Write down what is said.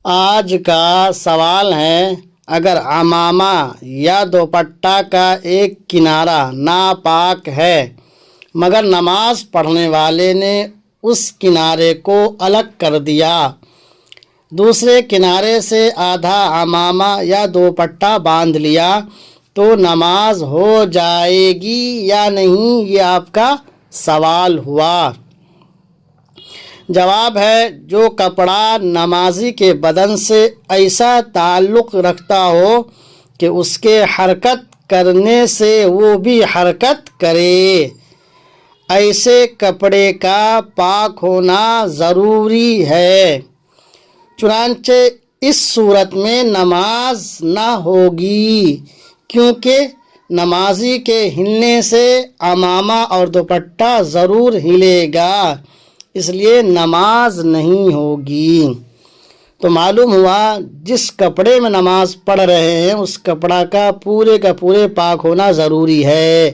آج کا سوال ہے، اگر عمامہ یا دوپٹہ کا ایک کنارہ ناپاک ہے مگر نماز پڑھنے والے نے اس کنارے کو الگ کر دیا، دوسرے کنارے سے آدھا عمامہ یا دوپٹہ باندھ لیا، تو نماز ہو جائے گی یا نہیں؟ یہ آپ کا سوال ہوا۔ جواب ہے، جو کپڑا نمازی کے بدن سے ایسا تعلق رکھتا ہو کہ اس کے حرکت کرنے سے وہ بھی حرکت کرے، ایسے کپڑے کا پاک ہونا ضروری ہے۔ چنانچہ اس صورت میں نماز نہ ہوگی، کیونکہ نمازی کے ہلنے سے عمامہ اور دوپٹہ ضرور ہلے گا، اس لیے نماز نہیں ہوگی۔ تو معلوم ہوا جس کپڑے میں نماز پڑھ رہے ہیں اس کپڑا کا پورے پاک ہونا ضروری ہے۔